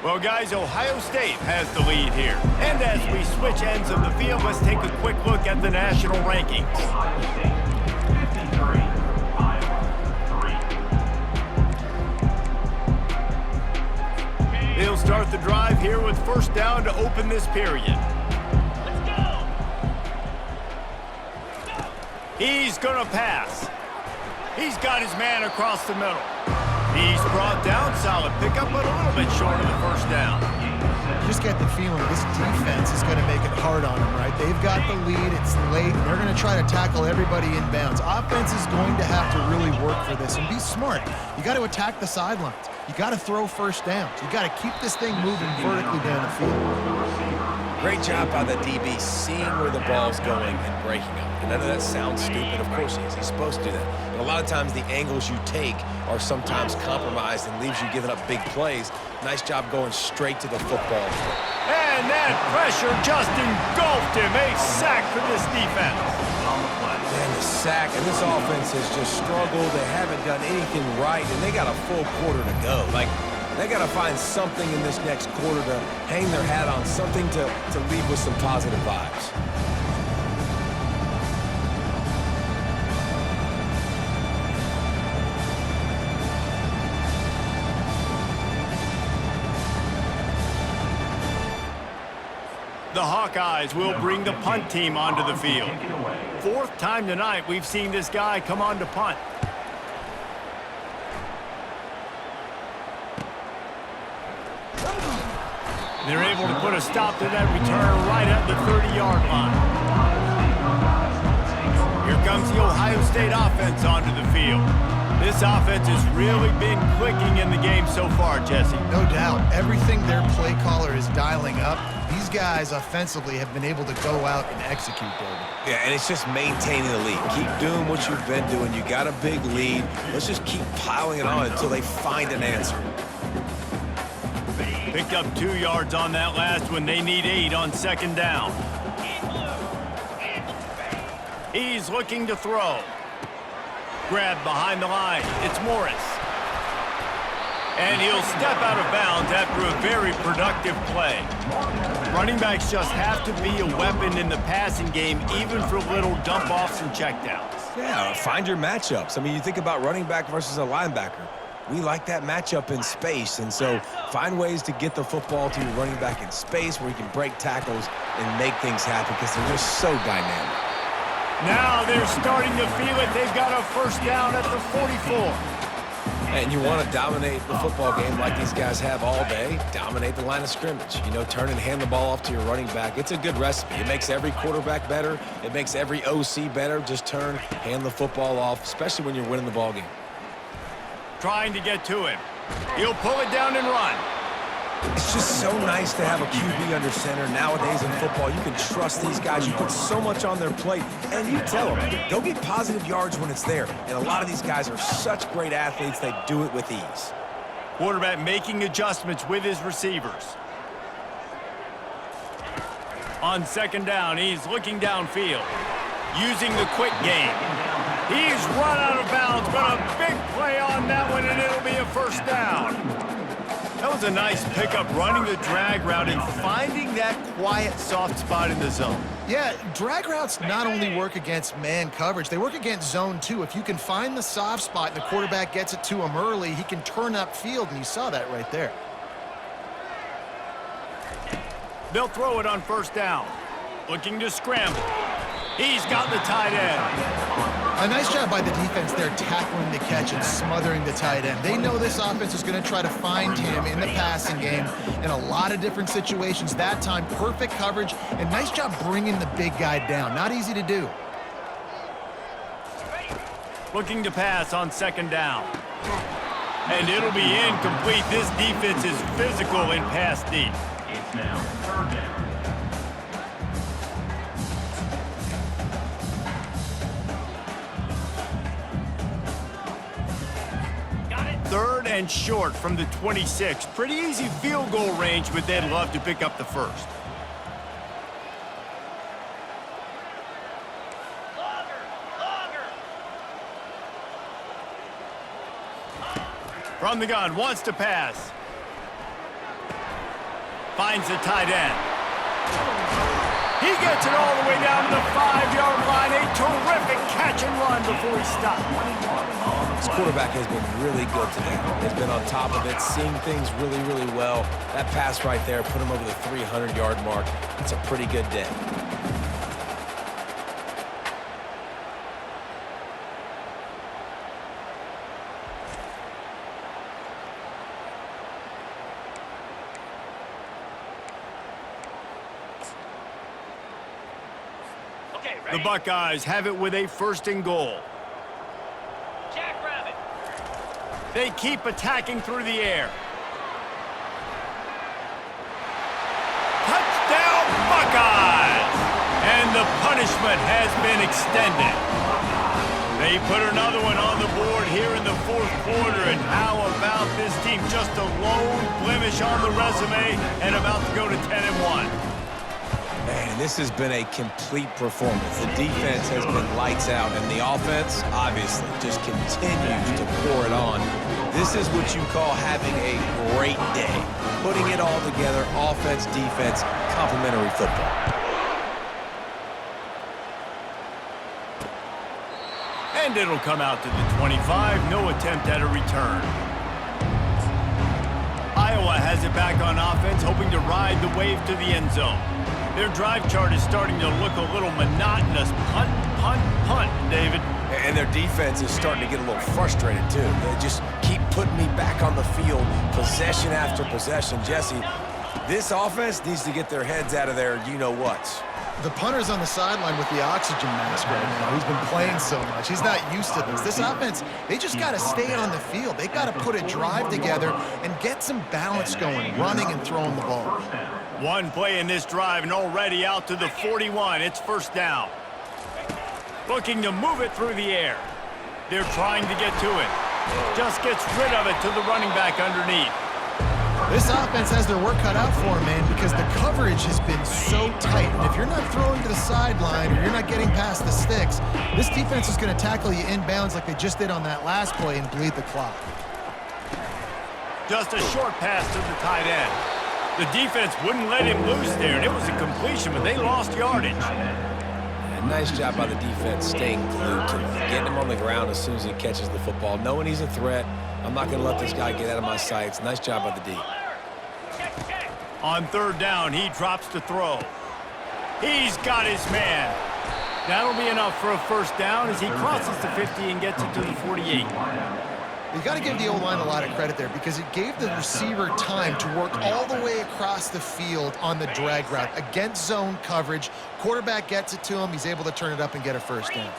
Well, guys, Ohio State has the lead here. And as we switch ends of the field, let's take a quick look at the national rankings. They'll start the drive here with first down to open this period. He's going to pass. He's got his man across the middle. He's brought down, solid pickup, but a little bit short of the first down. You just get the feeling this defense is going to make it hard on them, right? They've got the lead, it's late, and they're going to try to tackle everybody inbounds. Offense is going to have to really work for this and be smart. You got to attack the sidelines. You got to throw first downs. You got to keep this thing moving vertically down the field. Great job by the DB seeing where the ball's going and breaking it. And I know that sounds stupid. Of course he is. He's supposed to do that. But a lot of times the angles you take are sometimes compromised and leaves you giving up big plays. Nice job going straight to the football. And that pressure just engulfed him. A sack for this defense. Man, the sack, and this offense has just struggled. They haven't done anything right, and they got a full quarter to go. Like, they got to find something in this next quarter to hang their hat on, something to leave with some positive vibes. The Hawkeyes will bring the punt team onto the field. Fourth time tonight we've seen this guy come on to punt. They're able to put a stop to that return right at the 30-yard line. Here comes the Ohio State offense onto the field. This offense has really been clicking in the game so far, Jesse. No doubt. Everything their play caller is dialing up, these guys offensively have been able to go out and execute, David. Yeah, and it's just maintaining the lead. Keep doing what you've been doing. You got a big lead. Let's just keep piling it on until they find an answer. Picked up 2 yards on that last one. They need 8 on second down. He's looking to throw. Grabbed behind the line. It's Morris. And he'll step out of bounds after a very productive play. Running backs just have to be a weapon in the passing game, even for little dump-offs and checkdowns. Yeah, find your matchups. I mean, you think about running back versus a linebacker. We like that matchup in space, and so find ways to get the football to your running back in space where you can break tackles and make things happen because they're just so dynamic. Now they're starting to feel it. They've got a first down at the 44. And you want to dominate the football game like these guys have all day. Dominate the line of scrimmage. You know, turn and hand the ball off to your running back. It's a good recipe. It makes every quarterback better. It makes every OC better. Just turn, hand the football off, especially when you're winning the ball game. Trying to get to him. He'll pull it down and run. It's just so nice to have a QB under center. Nowadays in football, you can trust these guys. You put so much on their plate, and you tell them, go get positive yards when it's there. And a lot of these guys are such great athletes, they do it with ease. Quarterback making adjustments with his receivers. On second down, he's looking downfield, using the quick game. He's run out of bounds, but a big play on that one, and it'll be a first down. That was a nice pickup, running the drag route and finding that quiet, soft spot in the zone. Yeah, drag routes not only work against man coverage, they work against zone too. If you can find the soft spot and the quarterback gets it to him early, he can turn upfield, and you saw that right there. They'll throw it on first down. Looking to scramble. He's got the tight end. A nice job by the defense there tackling the catch and smothering the tight end. They know this offense is going to try to find him in the passing game in a lot of different situations. That time, perfect coverage, and nice job bringing the big guy down. Not easy to do. Looking to pass on second down. And it'll be incomplete. This defense is physical and pass deep. It's now third down. Third and short from the 26. Pretty easy field goal range, but they'd love to pick up the first. From the gun, wants to pass. Finds the tight end. He gets it all the way down to the 5-yard line. A terrific catch and run before he stopped. This quarterback has been really good today. He's been on top of it, seeing things really, really well. That pass right there put him over the 300-yard mark. It's a pretty good day. The Buckeyes have it with a first and goal. They keep attacking through the air. Touchdown, Buckeyes! And the punishment has been extended. They put another one on the board here in the fourth quarter, and how about this team? Just a lone blemish on the resume and about to go to 10-1. Man, this has been a complete performance. The defense has been lights out, and the offense, obviously, just continues to pour it on. This is what you call having a great day. Putting it all together, offense, defense, complementary football. And it'll come out to the 25. No attempt at a return. Iowa has it back on offense, hoping to ride the wave to the end zone. Their drive chart is starting to look a little monotonous. Punt, punt, punt, David. And their defense is starting to get a little frustrated, too. They just keep putting me back on the field, possession after possession. Jesse, this offense needs to get their heads out of their you-know-whats. The punter's on the sideline with the oxygen mask right now. He's been playing so much. He's not used to this. This offense, they just got to stay on the field. They got to put a drive together and get some balance going, running and throwing the ball. One play in this drive and already out to the 41. It's first down. Looking to move it through the air. They're trying to get to it. Just gets rid of it to the running back underneath. This offense has their work cut out for them, man, because the coverage has been so tight. And if you're not throwing to the sideline or you're not getting past the sticks, this defense is going to tackle you inbounds like they just did on that last play and bleed the clock. Just a short pass to the tight end. The defense wouldn't let him loose there, and it was a completion, but they lost yardage. And nice job by the defense staying glued to him, getting him on the ground as soon as he catches the football, knowing he's a threat. I'm not going to let this guy get out of my sights. Nice job by the D. On third down, he drops to throw. He's got his man. That'll be enough for a first down as he crosses the 50 and gets it to the 48. You got to give the O-line a lot of credit there because it gave the receiver time to work all the way across the field on the drag route against zone coverage. Quarterback gets it to him. He's able to turn it up and get a first down.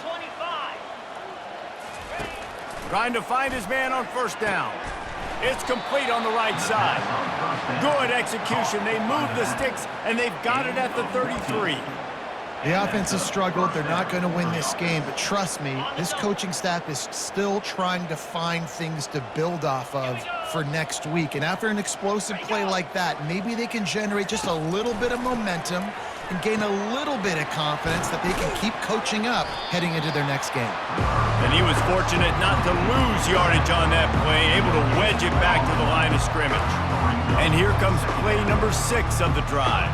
Trying to find his man on first down. It's complete on the right side. Good execution. They move the sticks, and they've got it at the 33. The offense has struggled. They're not going to win this game, but trust me, this coaching staff is still trying to find things to build off of for next week. And after an explosive play like that, maybe they can generate just a little bit of momentum and gain a little bit of confidence that they can keep coaching up heading into their next game. And he was fortunate not to lose yardage on that play, able to wedge it back to the line of scrimmage. And here comes play number 6 of the drive.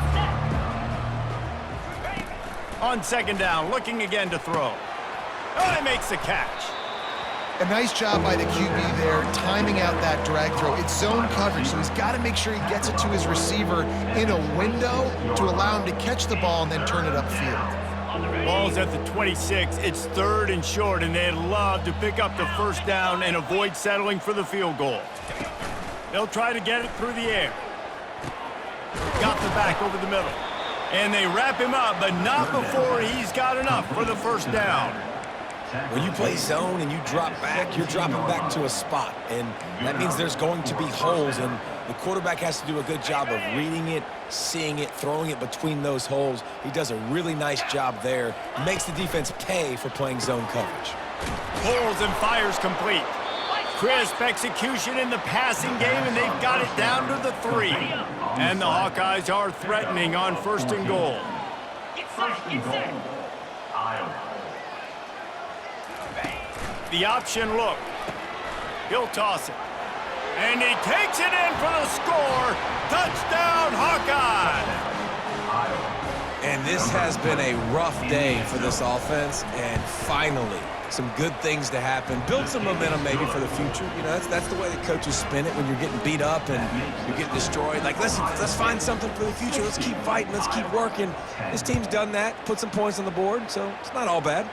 On second down, looking again to throw. Oh, he makes the catch. A nice job by the QB there, timing out that drag throw. It's zone coverage, so he's got to make sure he gets it to his receiver in a window to allow him to catch the ball and then turn it upfield. Ball's at the 26. It's third and short, and they'd love to pick up the first down and avoid settling for the field goal. They'll try to get it through the air. Got the back over the middle. And they wrap him up, but not before he's got enough for the first down. When you play zone and you drop back, you're dropping back to a spot. And that means there's going to be holes, and the quarterback has to do a good job of reading it, seeing it, throwing it between those holes. He does a really nice job there. Makes the defense pay for playing zone coverage. Pulls and fires complete. Crisp execution in the passing game, and they've got it down to the 3. And the Hawkeyes are threatening on first and goal. First and goal, Iowa. The option look. He'll toss it. And he takes it in for the score. Touchdown, Hawkeyes! And this has been a rough day for this offense, and finally, some good things to happen. Build some momentum maybe for the future. You know, that's the way the coaches spin it when you're getting beat up and you're getting destroyed. Like, listen, let's find something for the future. Let's keep fighting. Let's keep working. This team's done that, put some points on the board, so it's not all bad.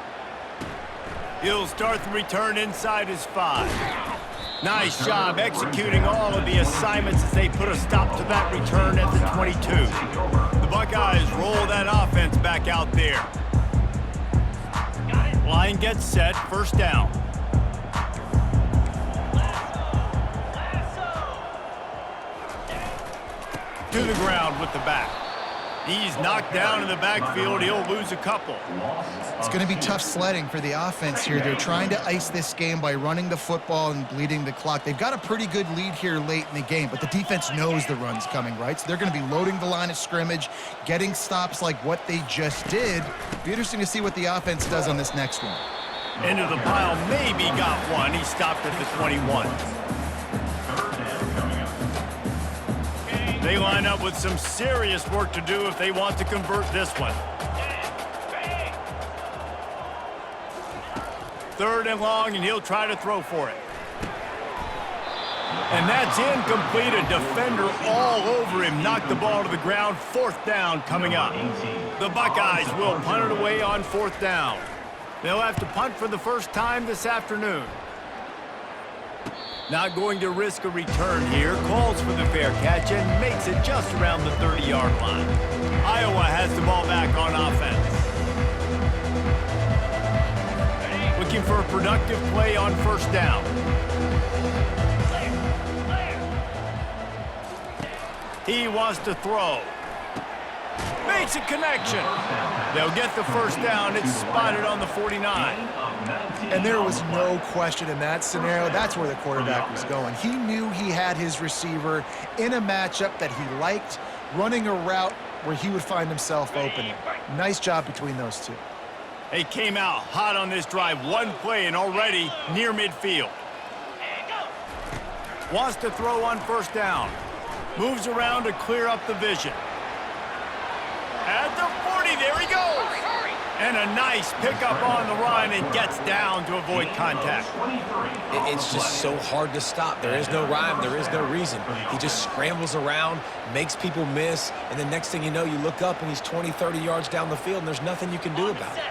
He'll start the return inside his 5. Nice job executing all of the assignments as they put a stop to that return at the 22. The Buckeyes roll that offense back out there. Line gets set, first down. To the ground with the back. He's knocked down in the backfield. He'll lose a couple. It's going to be tough sledding for the offense here. They're trying to ice this game by running the football and bleeding the clock. They've got a pretty good lead here late in the game, but the defense knows the run's coming, right? So they're going to be loading the line of scrimmage, getting stops like what they just did. Be interesting to see what the offense does on this next one. Into the pile, maybe got one. He stopped at the 21. They line up with some serious work to do if they want to convert this one. Third and long, and he'll try to throw for it. And that's incomplete. A defender all over him. Knocked the ball to the ground. Fourth down coming up. The Buckeyes will punt it away on fourth down. They'll have to punt for the first time this afternoon. Not going to risk a return here. Calls for the fair catch and makes it just around the 30-yard line. Iowa has the ball back on offense. Looking for a productive play on first down. He wants to throw. makes a connection. They'll get the first down. It's spotted on the 49. And there was no question in that scenario. That's where the quarterback was going. He knew he had his receiver in a matchup that he liked, running a route where he would find himself open. Nice job between those two. They came out hot on this drive. One play and already near midfield. Wants to throw on first down. Moves around to clear up the vision. At the 40, there he goes. And a nice pickup on the run and gets down to avoid contact. It's just so hard to stop. There is no rhyme. There is no reason. He just scrambles around, makes people miss, and the next thing you know, you look up and he's 20, 30 yards down the field, and there's nothing you can do about it.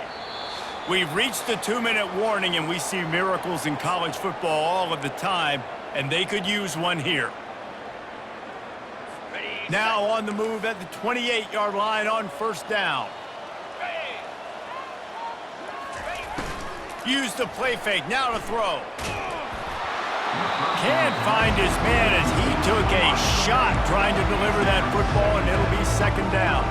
We've reached the 2-minute warning, and we see miracles in college football all of the time, and they could use one here. Now on the move at the 28-yard line on first down. Use the play fake, now to throw. Can't find his man as he took a shot trying to deliver that football, and it'll be second down.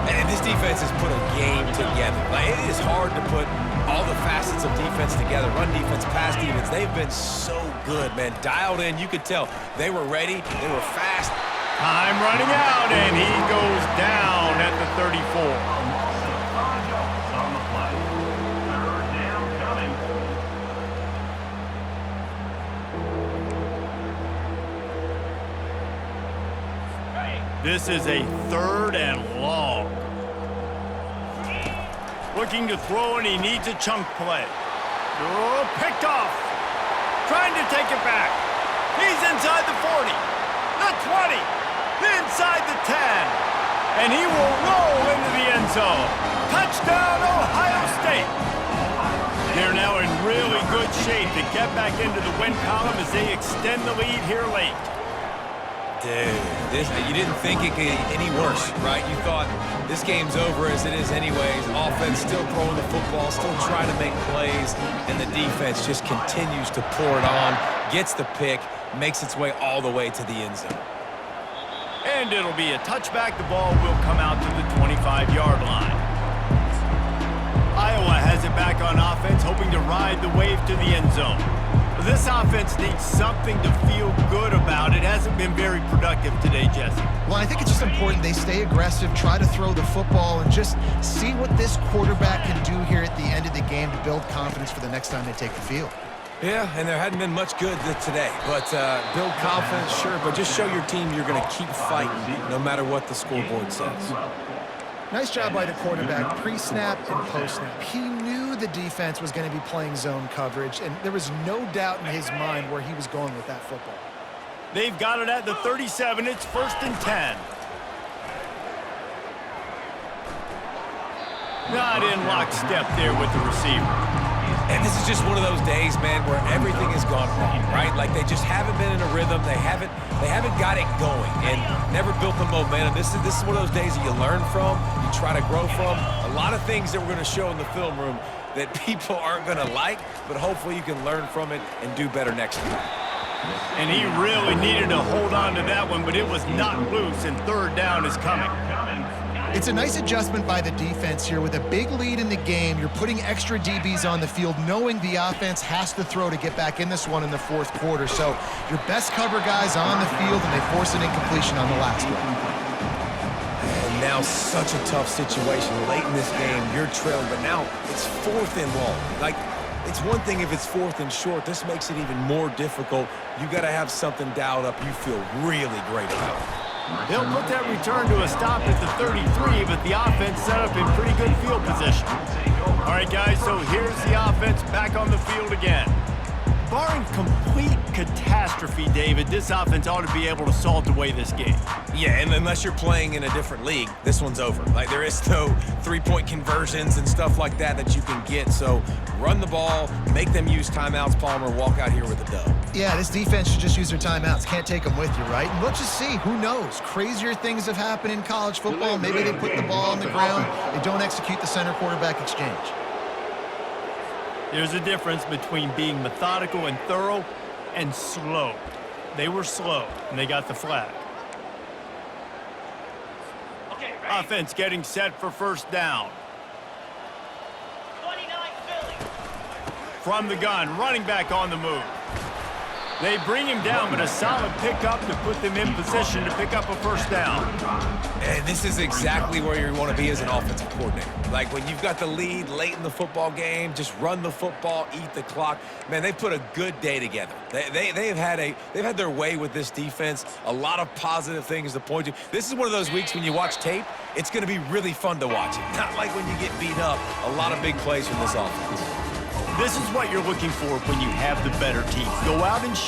And this defense has put a game together. Like, it is hard to put all the facets of defense together. Run defense, pass defense. They've been so good, man. Dialed in. You could tell they were ready. They were fast. Time running out, and he goes down at the 34. 5 yards on the play. Third down coming. This is a 3rd and long. Looking to throw, and he needs a chunk play. Oh, picked off. Trying to take it back. He's inside the 40, the 20, inside the 10. And he will roll into the end zone. Touchdown, Ohio State. They're now in really good shape to get back into the win column as they extend the lead here late. Dude, you didn't think it could get any worse, right? You thought this game's over as it is anyways. Offense still throwing the football, still trying to make plays, and the defense just continues to pour it on, gets the pick, makes its way all the way to the end zone. And it'll be a touchback. The ball will come out to the 25-yard line. Iowa has it back on offense, hoping to ride the wave to the end zone. This offense needs something to feel good about. It hasn't been very productive today, Jesse. Well, I think it's just important they stay aggressive, try to throw the football, and just see what this quarterback can do here at the end of the game to build confidence for the next time they take the field. Yeah, and there hadn't been much good today. But build confidence, sure, but just show your team you're going to keep fighting no matter what the scoreboard says. Nice job by the quarterback, pre-snap and post-snap. He knew the defense was going to be playing zone coverage, and there was no doubt in his mind where he was going with that football. They've got it at the 37. It's 1st and 10. Not in lockstep there with the receiver. And this is just one of those days, man, where everything has gone wrong, right? Like they just haven't been in a rhythm. They haven't got it going and never built the momentum. This is one of those days that you learn from, you try to grow from. A lot of things that we're going to show in the film room that people aren't going to like, but hopefully you can learn from it and do better next time. And he really needed to hold on to that one, but it was not loose, and 3rd down is coming. It's a nice adjustment by the defense here. With a big lead in the game, you're putting extra DBs on the field, knowing the offense has to throw to get back in this one in the 4th quarter. So your best cover guys on the field, and they force an incompletion on the last one. And now such a tough situation. Late in this game, you're trailing, but now it's 4th and long. Like, it's one thing if it's 4th and short. This makes it even more difficult. You got to have something dialed up you feel really great about. They'll put that return to a stop at the 33, but the offense set up in pretty good field position. All right, guys, so here's the offense back on the field again. Barring complete catastrophe, David, this offense ought to be able to salt away this game. Yeah, and unless you're playing in a different league, this one's over. Like, there is no three-point conversions and stuff like that that you can get. So run the ball, make them use timeouts, Palmer, walk out here with a dub. Yeah, this defense should just use their timeouts. Can't take them with you, right? And we'll just see. Who knows? Crazier things have happened in college football. Maybe they put the ball on the ground. They don't execute the center quarterback exchange. There's a difference between being methodical and thorough and slow. They were slow, and they got the flag. Okay, Offense getting set for first down. 29 Philly. From the gun, running back on the move. They bring him down, but a solid pickup to put them in position to pick up a first down. And this is exactly where you want to be as an offensive coordinator. Like when you've got the lead late in the football game, just run the football, eat the clock. Man, they put a good day together. They've had their way with this defense. A lot of positive things to point to. This is one of those weeks when you watch tape, it's going to be really fun to watch it. Not like when you get beat up. A lot of big plays from this offense. This is what you're looking for when you have the better team. Go out and